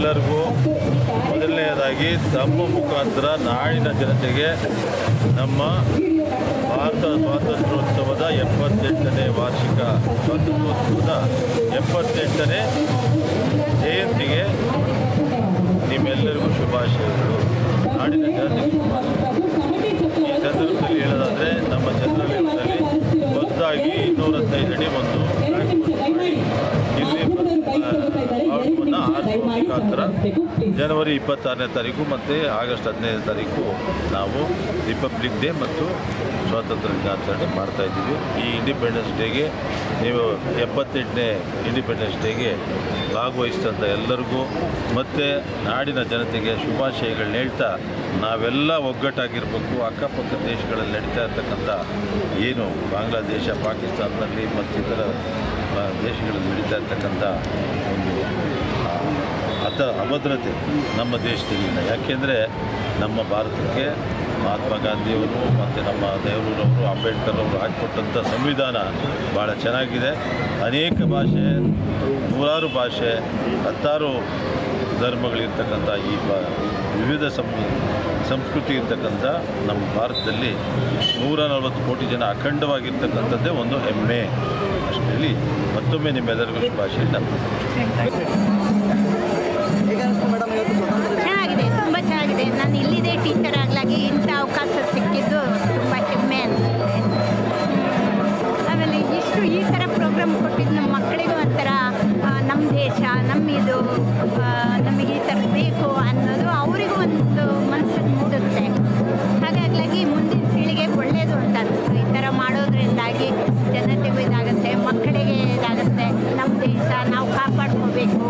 ನಿಮ್ಮೆಲ್ಲರಿಗೂ ಮೊದಲನೆಯದಾಗಿ ತಮ್ಮ ಮುಖಾಂತರ ನಾಡಿನ ಜನತೆಗೆ ನಮ್ಮ ಭಾರತ ಸ್ವಾತಂತ್ರ್ಯೋತ್ಸವದ 78ನೇ ವಾರ್ಷಿಕ ಸ್ವಾತಂತ್ರ್ಯೋತ್ಸವದ 78ನೇ ಜಯಂತಿಗೆ ನಿಮ್ಮೆಲ್ಲರಿಗೂ ಶುಭಾಶಯಗಳು. ನಾಡಿನ ಜನತೆಗೆ ಈ ಸಂದರ್ಭದಲ್ಲಿ ಹೇಳೋದಾದರೆ ನಮ್ಮ ಚಂದ್ರವೀರದಲ್ಲಿ ಹೊಸದಾಗಿ 215 ಅಡಿ ಒಂದು ಇಲ್ಲಿ ಔಟ್ಪುಟ್ನ ಆರಿಸುವ ಮುಖಾಂತರ ಜನವರಿ 26ನೇ ತಾರೀಕು ಮತ್ತು ಆಗಸ್ಟ್ 15ನೇ ತಾರೀಕು ನಾವು ರಿಪಬ್ಲಿಕ್ ಡೇ ಮತ್ತು ಸ್ವಾತಂತ್ರ್ಯ ದಿನಾಚರಣೆ ಮಾಡ್ತಾಯಿದ್ದೀವಿ. ಈ ಇಂಡಿಪೆಂಡೆನ್ಸ್ ಡೇಗೆ ನೀವು 78ನೇ ಇಂಡಿಪೆಂಡೆನ್ಸ್ ಡೇಗೆ ಭಾಗವಹಿಸಿದಂಥ ಎಲ್ಲರಿಗೂ ಮತ್ತು ನಾಡಿನ ಜನತೆಗೆ ಶುಭಾಶಯಗಳನ್ನ ಹೇಳ್ತಾ, ನಾವೆಲ್ಲ ಒಗ್ಗಟ್ಟಾಗಿರಬೇಕು. ಅಕ್ಕಪಕ್ಕ ದೇಶಗಳಲ್ಲಿ ನಡೀತಾ ಇರ್ತಕ್ಕಂಥ ಏನು ಬಾಂಗ್ಲಾದೇಶ, ಪಾಕಿಸ್ತಾನದಲ್ಲಿ ಮತ್ತು ಇತರ ದೇಶಗಳಲ್ಲಿ ನಡೀತಾ ಇರ್ತಕ್ಕಂಥ ಒಂದು ಅಭದ್ರತೆ ನಮ್ಮ ದೇಶದಲ್ಲಿಲ್ಲ. ಯಾಕೆಂದರೆ ನಮ್ಮ ಭಾರತಕ್ಕೆ ಮಹಾತ್ಮ ಗಾಂಧಿಯವರು ಮತ್ತು ನಮ್ಮ ನೆಹರೂರವರು, ಅಂಬೇಡ್ಕರ್ ಅವರು ಹಾಕಿಕೊಟ್ಟಂಥ ಸಂವಿಧಾನ ಭಾಳ ಚೆನ್ನಾಗಿದೆ. ಅನೇಕ ಭಾಷೆ, ನೂರಾರು ಭಾಷೆ, 10 ಧರ್ಮಗಳಿರ್ತಕ್ಕಂಥ ಈ ವಿವಿಧ ಸಂಸ್ಕೃತಿ ಇರ್ತಕ್ಕಂಥ ನಮ್ಮ ಭಾರತದಲ್ಲಿ 140 ಕೋಟಿ ಜನ ಅಖಂಡವಾಗಿರ್ತಕ್ಕಂಥದ್ದೇ ಒಂದು ಹೆಮ್ಮೆ. ಅಷ್ಟರಲ್ಲಿ ಮತ್ತೊಮ್ಮೆ ನಿಮ್ಮೆಲ್ಲರಿಗೂ ಶುಭಾಶಯ. ಚೆನ್ನಾಗಿದೆ, ತುಂಬ ಚೆನ್ನಾಗಿದೆ. ನಾನು ಇಲ್ಲಿದೆ ಟೀಚರ್ ಆಗಲಾಗಿ ಇಂಥ ಅವಕಾಶ ಸಿಕ್ಕಿದ್ದು ತುಂಬ ಹೆಮ್ಮೆ ಅನಿಸುತ್ತೆ. ಆಮೇಲೆ ಈ ಥರ ಪ್ರೋಗ್ರಾಮ್ ಕೊಟ್ಟಿದ್ದು ನಮ್ಮ ಮಕ್ಕಳಿಗೂ ಒಂಥರ ನಮ್ಮ ದೇಶ, ನಮ್ಮಿದು, ನಮಗೆ ಈ ಥರ ಬೇಕು ಅನ್ನೋದು ಅವರಿಗೂ ಒಂದು ಮನಸ್ಸಿಗೆ ಮೂಡುತ್ತೆ. ಹಾಗಾಗಿ ಮುಂದಿನ ಪೀಳಿಗೆಗೆ ಒಳ್ಳೆಯದು ಅಂತ ಅನಿಸ್ತು. ಈ ಥರ ಮಾಡೋದ್ರಿಂದಾಗಿ ಜನತೆಗೂ ಇದಾಗುತ್ತೆ, ಮಕ್ಕಳಿಗೆ ಇದಾಗುತ್ತೆ. ನಮ್ಮ ದೇಶ ನಾವು ಕಾಪಾಡ್ಕೋಬೇಕು.